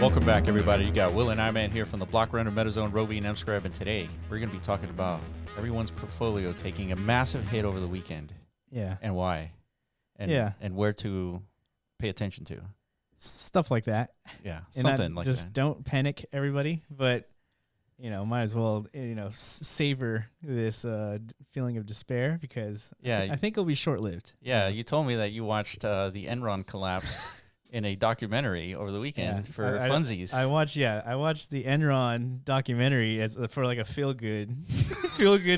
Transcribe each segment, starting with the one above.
Welcome back, everybody. You got Will and I-Man here from the Block Runner, MetaZone, Roby, and MScribe, and today we're going to be talking about everyone's portfolio taking a massive hit over the weekend. Yeah. And why. And, and where to pay attention to. Stuff like that. Yeah, and something like that. Just don't panic, everybody, but, might as well, savor this feeling of despair because I think it'll be short-lived. Yeah, you told me that you watched the Enron collapse in a documentary over the weekend for funsies. I watched the Enron documentary for like a feel good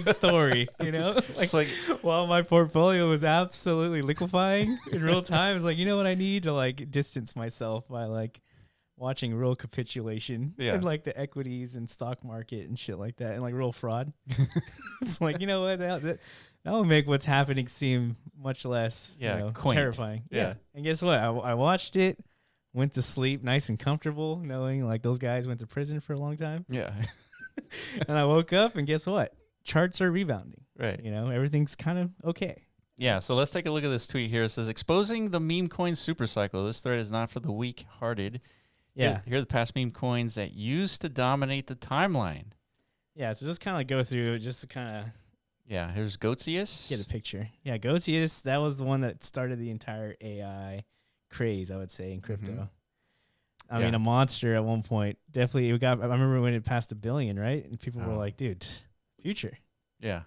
story, like while my portfolio was absolutely liquefying in real time. It's like, what I need to like distance myself by like watching real capitulation and like the equities and stock market and shit like that and like real fraud. It's like, what, that will make what's happening seem much less terrifying. Yeah. And guess what? I watched it, went to sleep nice and comfortable, knowing like those guys went to prison for a long time. Yeah. And I woke up and guess what? Charts are rebounding. Right. Everything's kind of okay. Yeah, so let's take a look at this tweet here. It says, exposing the meme coin supercycle. This thread is not for the weak-hearted. Yeah. Here are the past meme coins that used to dominate the timeline. Yeah, so just kind of go through just to kind of... Yeah, here's Goatius. Get a picture. Yeah, Goatius, that was the one that started the entire AI craze, I would say, in crypto. Mm-hmm. I mean, a monster at one point. Definitely, I remember when it passed $1 billion, right? And people were like, dude, future. Yeah.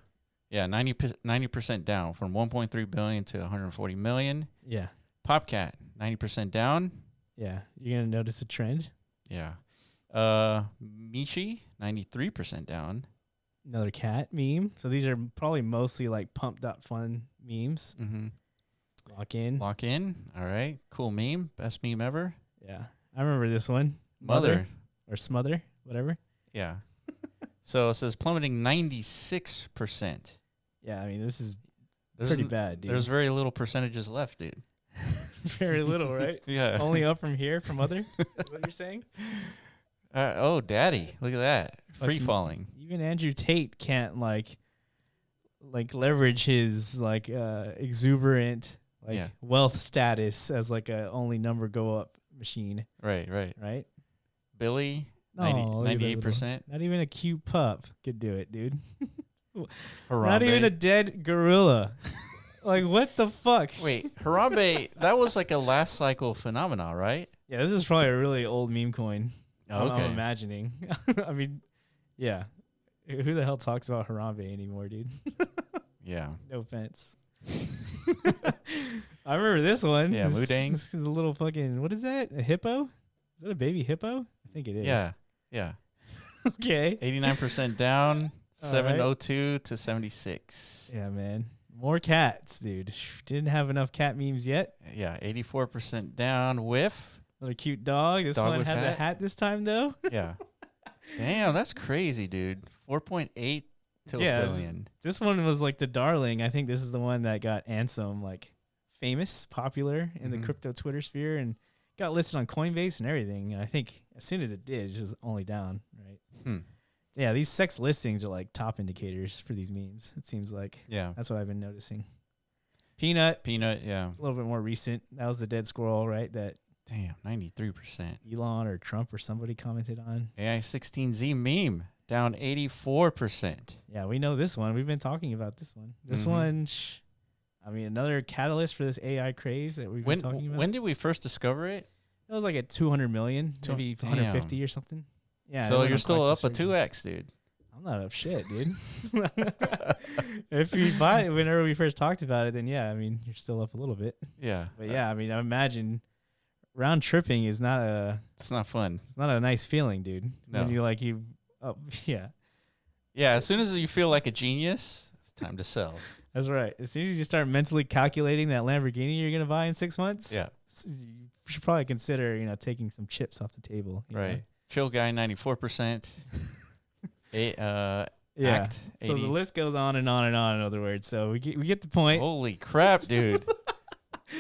Yeah, 90% down from 1.3 billion to 140 million. Yeah. Popcat, 90% down. Yeah. You're going to notice a trend. Yeah. Michi, 93% down. Another cat meme. So these are probably mostly like pumped.fun memes. Mm-hmm. Lock in. Lock in. All right. Cool meme. Best meme ever. Yeah. I remember this one. Mother. Or smother. Whatever. Yeah. So it says plummeting 96%. Yeah. I mean, this is pretty bad, dude. There's very little percentages left, dude. Very little, right? Yeah. Only up from here from other? Is what you're saying? Oh, daddy. Look at that. Free falling. Even Andrew Tate can't like leverage his like exuberant wealth status as like a only number go up machine. Right. Billy, no, 98%. Not even a cute pup could do it, dude. Harambe. Not even a dead gorilla. Like, what the fuck? Wait, Harambe, that was like a last cycle phenomena, right? Yeah, this is probably a really old meme coin. Oh, okay. I'm imagining. I mean, yeah. Who the hell talks about Harambe anymore, dude? Yeah. No offense. I remember this one. Yeah, Mudang. This is a little fucking, what is that? A hippo? Is that a baby hippo? I think it is. Yeah. Okay. 89% down, 702 to 76. Yeah, man. More cats, dude. Didn't have enough cat memes yet. Yeah, 84% down. Whiff. Another cute dog. This one has a hat this time, though. Yeah. Damn, that's crazy, dude. 4.8 to a billion. This one was like the darling. I think this is the one that got Ansem like famous, popular in the crypto Twitter sphere, and got listed on Coinbase and everything. And I think as soon as it did, it's just only down, right? Yeah, these sex listings are like top indicators for these memes. It seems like. Yeah. That's what I've been noticing. Peanut, yeah. A little bit more recent. That was the dead squirrel, right? That. Damn, 93%. Elon or Trump or somebody commented on. AI16Z meme down 84%. Yeah, we know this one. We've been talking about this one. This one, I mean, another catalyst for this AI craze that we've been talking about. When did we first discover it? It was like at 200 million, maybe 150 or something. Yeah. So you're still up a 2x, dude. I'm not up shit, dude. If you buy it whenever we first talked about it, then yeah, I mean, you're still up a little bit. Yeah. But yeah, I mean, I imagine round tripping is not it's not fun. It's not a nice feeling, dude. No. When yeah. Yeah, as soon as you feel like a genius, it's time to sell. That's right. As soon as you start mentally calculating that Lamborghini you're going to buy in 6 months, you should probably consider, taking some chips off the table. Right. Know? Chill guy, 94%. Act, 80. So the list goes on and on and on, in other words. So we get the point. Holy crap, dude.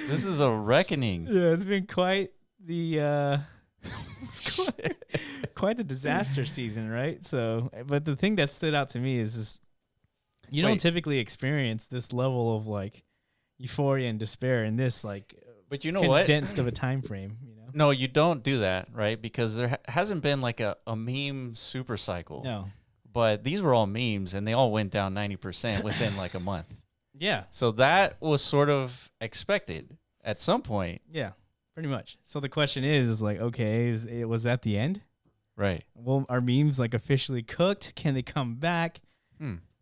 This is a reckoning. Yeah, it's been quite the quite the disaster season, right? So, but the thing that stood out to me is just you don't typically experience this level of like euphoria and despair in this like but you know condensed of a time frame, No, you don't do that, right? Because there hasn't been like a meme super cycle. No. But these were all memes, and they all went down 90% within like a month. Yeah. So that was sort of expected at some point. Yeah, pretty much. So the question is like, okay, was that the end? Right. Well, are memes like officially cooked? Can they come back?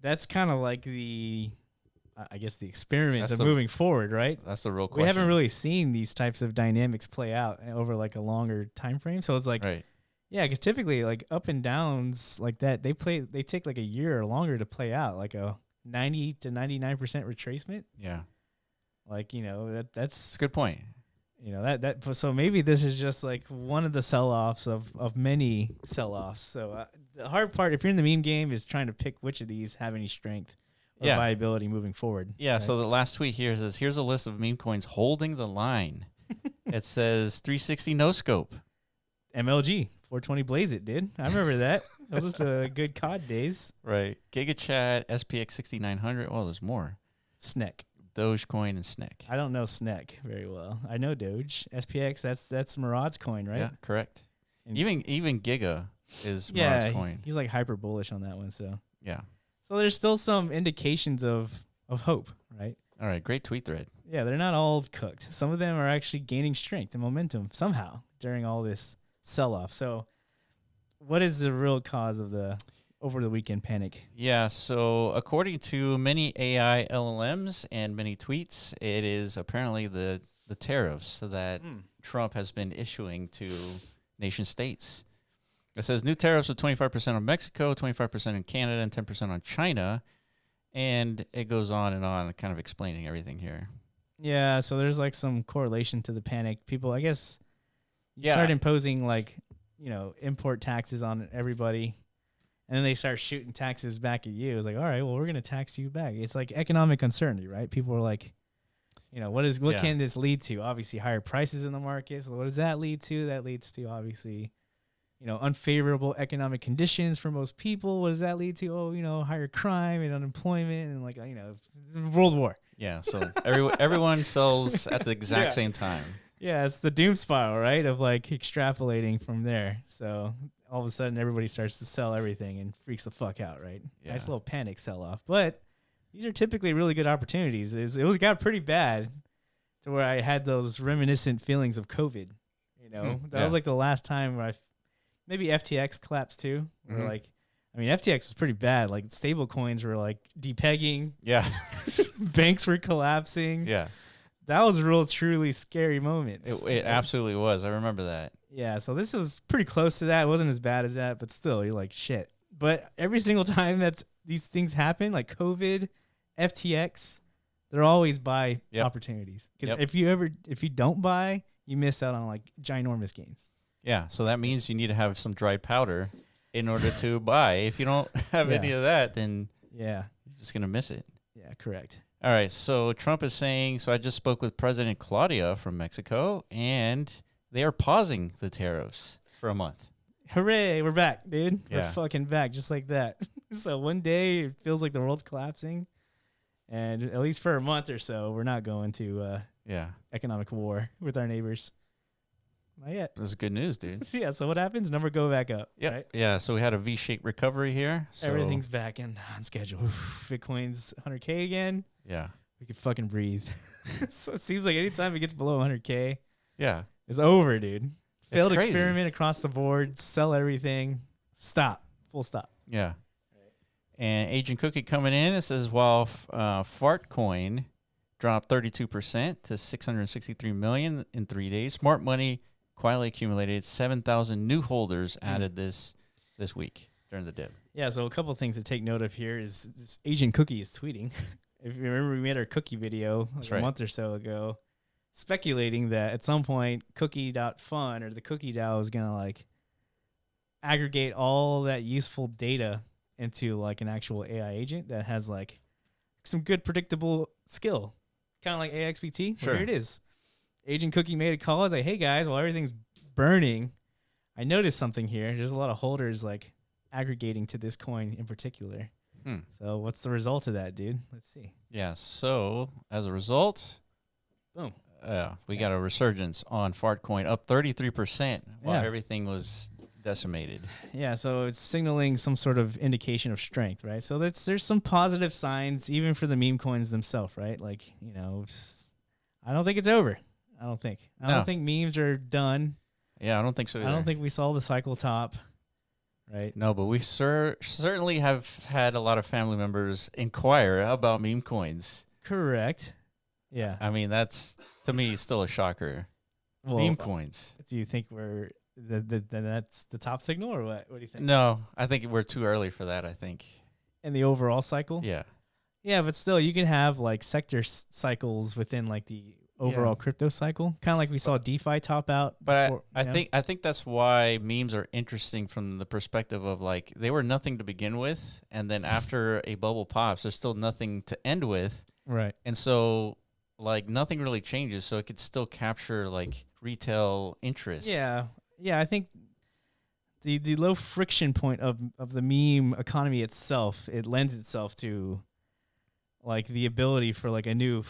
That's kind of like I guess the experiments of moving forward, right? That's the real question. We haven't really seen these types of dynamics play out over like a longer time frame. So it's like, right. Yeah, because typically like up and downs like that, they take like a year or longer to play out, like a 90 to 99% retracement. Yeah. Like, that's a good point. So maybe this is just like one of the sell-offs of many sell-offs. So the hard part, if you're in the meme game, is trying to pick which of these have any strength or viability moving forward. Yeah. Right? So the last tweet here says, here's a list of meme coins holding the line. It says 360 no scope. MLG 420 Blaze It, dude. I remember that. Those was the good COD days. Right. GigaChat, SPX 6900. Oh, there's more. SNEC. Dogecoin and SNEC. I don't know SNEC very well. I know Doge. SPX, that's Murad's coin, right? Yeah, correct. And even Giga is Murad's coin. He's like hyper bullish on that one. So yeah. So there's still some indications of hope, right? All right, great tweet thread. Yeah, they're not all cooked. Some of them are actually gaining strength and momentum somehow during all this sell-off. So what is the real cause of the over the weekend panic? Yeah, so according to many AI LLMs and many tweets, it is apparently the tariffs that Trump has been issuing to nation states. It says new tariffs of 25% on Mexico, 25% in Canada, and 10% on China. And it goes on, kind of explaining everything here. Yeah, so there's like some correlation to the panic. People, I guess, start imposing like, import taxes on everybody. And then they start shooting taxes back at you. It's like, all right, well, we're going to tax you back. It's like economic uncertainty, right? People are like, what can this lead to? Obviously, higher prices in the market. So what does that lead to? That leads to, obviously, unfavorable economic conditions for most people. What does that lead to? Oh, higher crime and unemployment and like, World War. Yeah, so everyone sells at the exact same time. Yeah, it's the doom spiral, right? Of like extrapolating from there. So all of a sudden, everybody starts to sell everything and freaks the fuck out, right? Yeah. Nice little panic sell-off. But these are typically really good opportunities. It got pretty bad to where I had those reminiscent feelings of COVID. That was like the last time where maybe FTX collapsed too. Where FTX was pretty bad. Like stable coins were like depegging. Yeah. Banks were collapsing. Yeah. That was a real truly scary moment. It absolutely was. I remember that. Yeah, so this was pretty close to that. It wasn't as bad as that, but still, you're like, shit. But every single time these things happen, like COVID, FTX, they're always buy opportunities. Because if you don't buy, you miss out on like ginormous gains. Yeah, so that means you need to have some dry powder in order to buy. If you don't have any of that, then you're just going to miss it. Yeah, correct. All right, so Trump is saying, so I just spoke with President Claudia from Mexico, and they are pausing the tariffs for a month. Hooray, we're back, dude. Yeah. We're fucking back, just like that. So one day it feels like the world's collapsing, and at least for a month or so, we're not going to economic war with our neighbors. Not yet. That's good news, dude. Yeah, so what happens? Number go back up. Yeah, right? Yeah, so we had a V-shaped recovery here. So everything's back on schedule. Bitcoin's 100K again. Yeah. We can fucking breathe. So it seems like anytime it gets below 100K, it's over, dude. Failed experiment across the board. Sell everything. Stop. Full stop. Yeah. And Agent Cookie coming in. It says, while Fartcoin dropped 32% to 663 million in 3 days, Smart Money quietly accumulated 7,000 new holders added this week during the dip. Yeah, so a couple of things to take note of here is Agent Cookie is tweeting. If you remember, we made our cookie video a month or so ago, speculating that at some point cookie.fun or the cookie DAO is going to like aggregate all that useful data into like an actual AI agent that has like some good predictable skill, kind of like AXBT. Sure. Here it is. Agent Cookie made a call. I was like, hey guys, while everything's burning, I noticed something here. There's a lot of holders like aggregating to this coin in particular. So what's the result of that, dude? Let's see. Yeah. So as a result, boom, We got a resurgence on Fartcoin, up 33% while Yeah. everything was decimated. Yeah, so it's signaling some sort of indication of strength, right? So there's some positive signs even for the meme coins themselves, right? Like, I don't think it's over. I don't think memes are done. Yeah, I don't think so either. I don't think we saw the cycle top, right? No, but we certainly have had a lot of family members inquire about meme coins. Correct. Yeah. I mean, that's, to me, still a shocker. Well, meme coins. Do you think that's the top signal, or what? What do you think? No, I think we're too early for that, I think. In the overall cycle? Yeah. Yeah, but still, you can have like sector cycles within like the overall crypto cycle, kind of like we saw DeFi top out. But before, I think that's why memes are interesting from the perspective of like they were nothing to begin with, and then after a bubble pops, there's still nothing to end with, right? And so like nothing really changes, so it could still capture like retail interest. Yeah, I think the low friction point of the meme economy itself, it lends itself to like the ability for like a new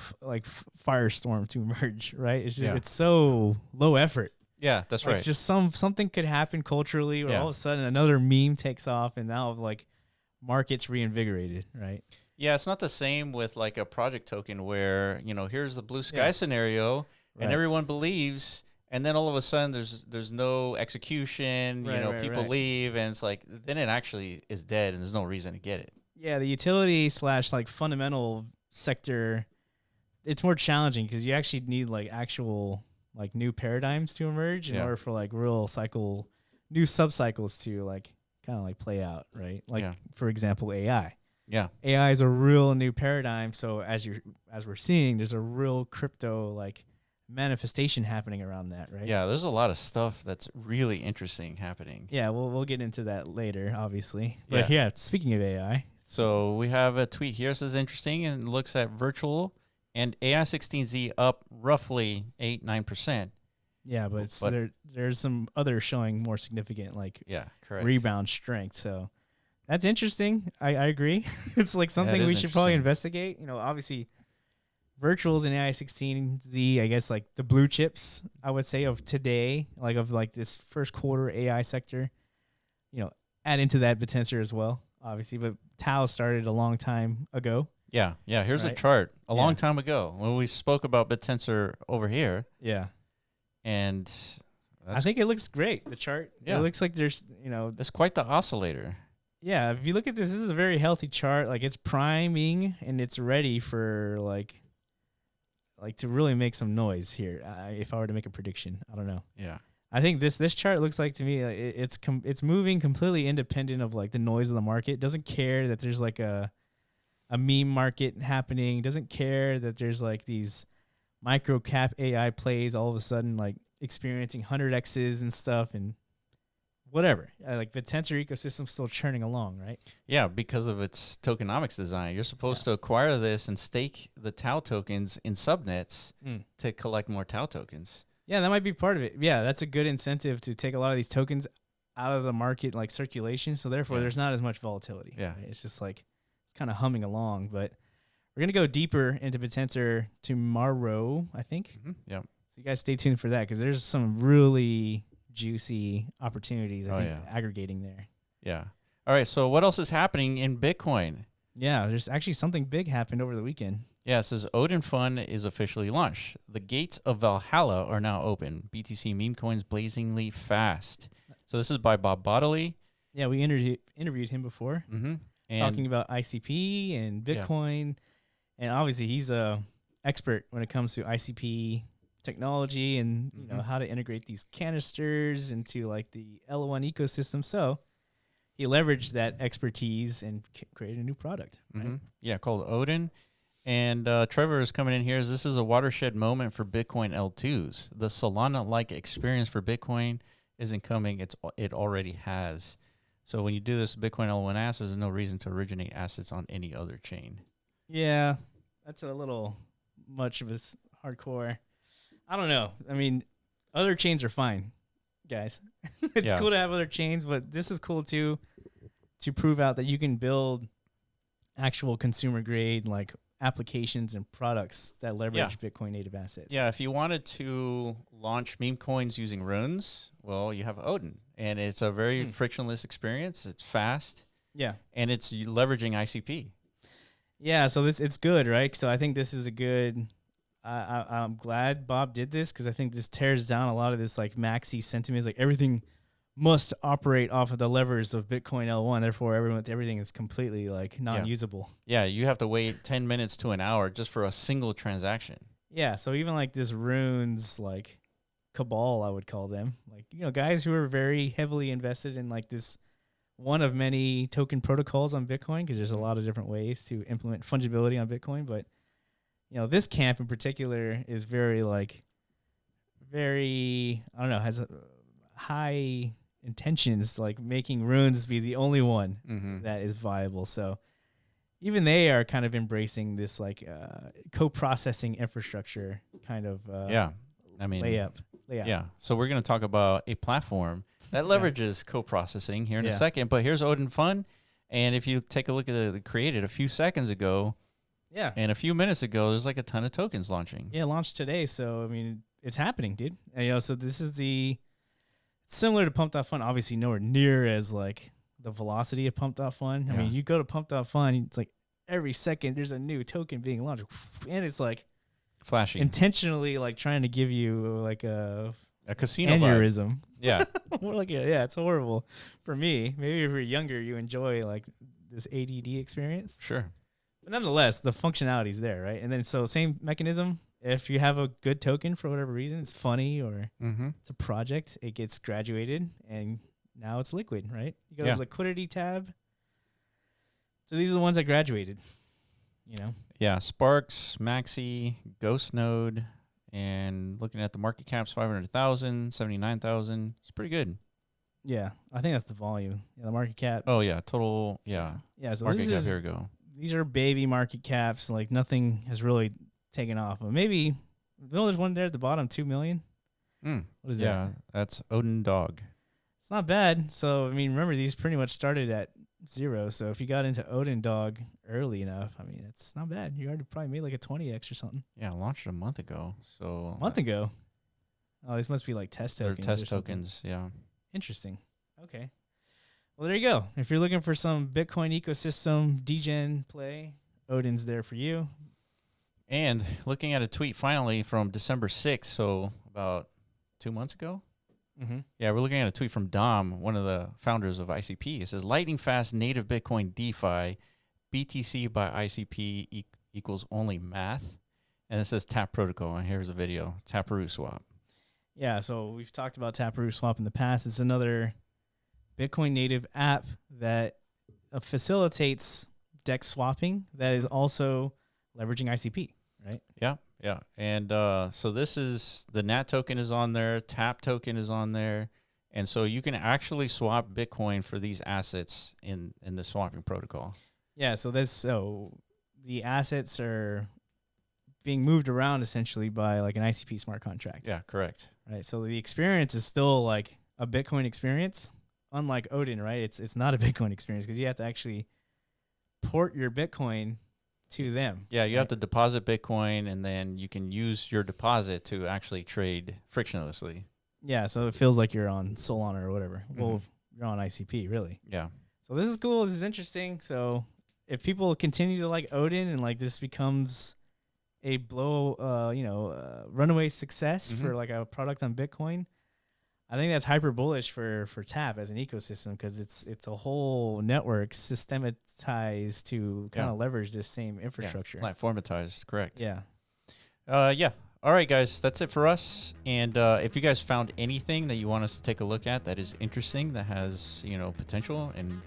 firestorm to emerge, right? It's just it's so low effort. Yeah, that's right. It's just something could happen culturally, or all of a sudden another meme takes off, and now like market's reinvigorated, right? Yeah, it's not the same with like a project token where here's the blue sky scenario, and everyone believes, and then all of a sudden there's no execution. People leave, and it's like then it actually is dead, and there's no reason to get it. Yeah, the utility / like fundamental sector, it's more challenging because you actually need like actual like new paradigms to emerge in order for like real new sub-cycles to like kind of like play out, right? Like for example, AI. Yeah. AI is a real new paradigm. So as we're seeing, there's a real crypto like manifestation happening around that, right? Yeah, there's a lot of stuff that's really interesting happening. Yeah, we'll get into that later, obviously. But yeah, speaking of AI. So we have a tweet here that says interesting and looks at virtual and AI16Z up roughly 8-9%. Yeah, but there's some others showing more significant like rebound strength. So that's interesting. I agree. It's like something we should probably investigate. Obviously virtuals and AI16Z, I guess like the blue chips, I would say, of today, like of like this first quarter AI sector, add into that potential as well, obviously. But Tao started a long time ago. Yeah. Here's a chart a long time ago when we spoke about BitTensor over here. Yeah. And I think it looks great, the chart. Yeah. It looks like there's, it's quite the oscillator. Yeah. If you look at this is a very healthy chart. Like it's priming and it's ready for like to really make some noise here. If I were to make a prediction, I don't know. Yeah. I think this chart looks like to me like it's moving completely independent of like the noise of the market. It doesn't care that there's like a meme market happening. It doesn't care that there's like these micro cap AI plays all of a sudden like experiencing 100x's and stuff and whatever. Like the Tensor ecosystem's still churning along, right? Yeah, because of its tokenomics design. You're supposed to acquire this and stake the Tau tokens in subnets to collect more Tau tokens. Yeah, that might be part of it. Yeah, that's a good incentive to take a lot of these tokens out of the market like circulation. So therefore there's not as much volatility. Yeah. Right? It's just like it's kind of humming along. But we're going to go deeper into BitTensor tomorrow, I think. Mm-hmm. Yeah. So you guys stay tuned for that because there's some really juicy opportunities, I think, aggregating there. Yeah. All right. So what else is happening in Bitcoin? Yeah, there's actually something big happened over the weekend. Yeah, it says Odin Fund is officially launched. The gates of Valhalla are now open. BTC meme coins blazingly fast. So this is by Bob Bodley. Yeah, we interviewed him before, talking about ICP and Bitcoin. And obviously he's a expert when it comes to ICP technology and how to integrate these canisters into like the L1 ecosystem. So he leveraged that expertise and created a new product. Right? Yeah, called Odin. And Trevor is coming in here. This is a watershed moment for Bitcoin L2s. The Solana-like experience for Bitcoin isn't coming. It already has. So when you do this Bitcoin L1 assets, there's no reason to originate assets on any other chain. Yeah, that's a little much of a hardcore. I don't know. I mean, other chains are fine, guys. It's cool to have other chains, but this is cool too to prove out that you can build actual consumer grade like applications and products that leverage Bitcoin native assets. Yeah, if you wanted to launch meme coins using runes, well, you have Odin, and it's a very frictionless experience. It's fast. Yeah, and it's leveraging ICP. Yeah, so it's good, right? So I think this is a good. I'm glad Bob did this because I think this tears down a lot of this like maxi sentiments. Like everything must operate off of the levers of Bitcoin L1. Therefore, everything is completely like non-usable. Yeah, you have to wait 10 minutes to an hour just for a single transaction. Yeah, so even like this runes like Cabal, I would call them, like guys who are very heavily invested in like this one of many token protocols on Bitcoin because there's a lot of different ways to implement fungibility on Bitcoin, but this camp in particular is very I don't know, has high intentions, like making runes be the only one that is viable. So even they are kind of embracing this like co-processing infrastructure kind of layup. Yeah. So we're going to talk about a platform that leverages co-processing here in a second, but here's Odin Fun. And if you take a look at the created a few seconds ago, and a few minutes ago, there's like a ton of tokens launching. Yeah, launched today. So, I mean, it's happening, dude. And, so this is similar to Pump.Fun, obviously nowhere near as like the velocity of Pump.Fun. I mean, you go to Pump.Fun, it's like every second there's a new token being launched. And it's like flashy, intentionally like trying to give you like a casino aneurysm. Vibe. Yeah. More like it's horrible for me. Maybe if you're younger, you enjoy like this ADD experience. Sure. But nonetheless, the functionality is there, right? And then so same mechanism. If you have a good token for whatever reason, it's funny or it's a project, it gets graduated and now it's liquid, right? You go to the liquidity tab. So these are the ones that graduated, Yeah, Sparks, Maxi, Ghost Node, and looking at the market caps, 500,000, 79,000. It's pretty good. Yeah, I think that's the volume. Yeah, the market cap. Oh, yeah, total, Yeah, so market cap, here we go. These are baby market caps. Like nothing has really taken off. But maybe, there's one there at the bottom, 2 million. What is that? Yeah, that's Odin Dog. It's not bad. So, I mean, remember, these pretty much started at 0. So if you got into Odin Dog early enough, I mean, it's not bad. You already probably made like a 20x or something. Yeah, launched a month ago. So a month ago? Oh, these must be like test tokens. They're test tokens, yeah. Interesting. Okay. Well, there you go. If you're looking for some Bitcoin ecosystem degen play, Odin's there for you. And looking at a tweet finally from December 6th, so about 2 months ago. Yeah, we're looking at a tweet from Dom, one of the founders of ICP. It says, lightning fast native Bitcoin DeFi, BTC by ICP equals only math. And it says Tap Protocol. And here's a video, Taproot Swap. Yeah, so we've talked about Taproot Swap in the past. It's another Bitcoin native app that facilitates DEX swapping that is also leveraging ICP, right? Yeah. And so this is, the NAT token is on there, TAP token is on there. And so you can actually swap Bitcoin for these assets in the swapping protocol. Yeah, so the assets are being moved around essentially by like an ICP smart contract. Yeah, correct. Right, so the experience is still like a Bitcoin experience. Unlike Odin, right? It's not a Bitcoin experience because you have to actually port your Bitcoin to them. Yeah, you have to deposit Bitcoin, and then you can use your deposit to actually trade frictionlessly. Yeah, so it feels like you're on Solana or whatever. Well, you're on ICP, really. Yeah. So this is cool. This is interesting. So if people continue to like Odin and like this becomes a runaway success for like a product on Bitcoin, I think that's hyper bullish for Tap as an ecosystem because it's a whole network systematized to kind of leverage this same infrastructure. Platformatized, correct. Yeah. Yeah. All right, guys, that's it for us. And if you guys found anything that you want us to take a look at that is interesting, that has potential and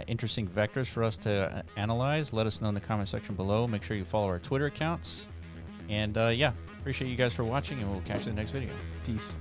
interesting vectors for us to analyze, let us know in the comment section below. Make sure you follow our Twitter accounts. And appreciate you guys for watching, and we'll catch you in the next video. Peace.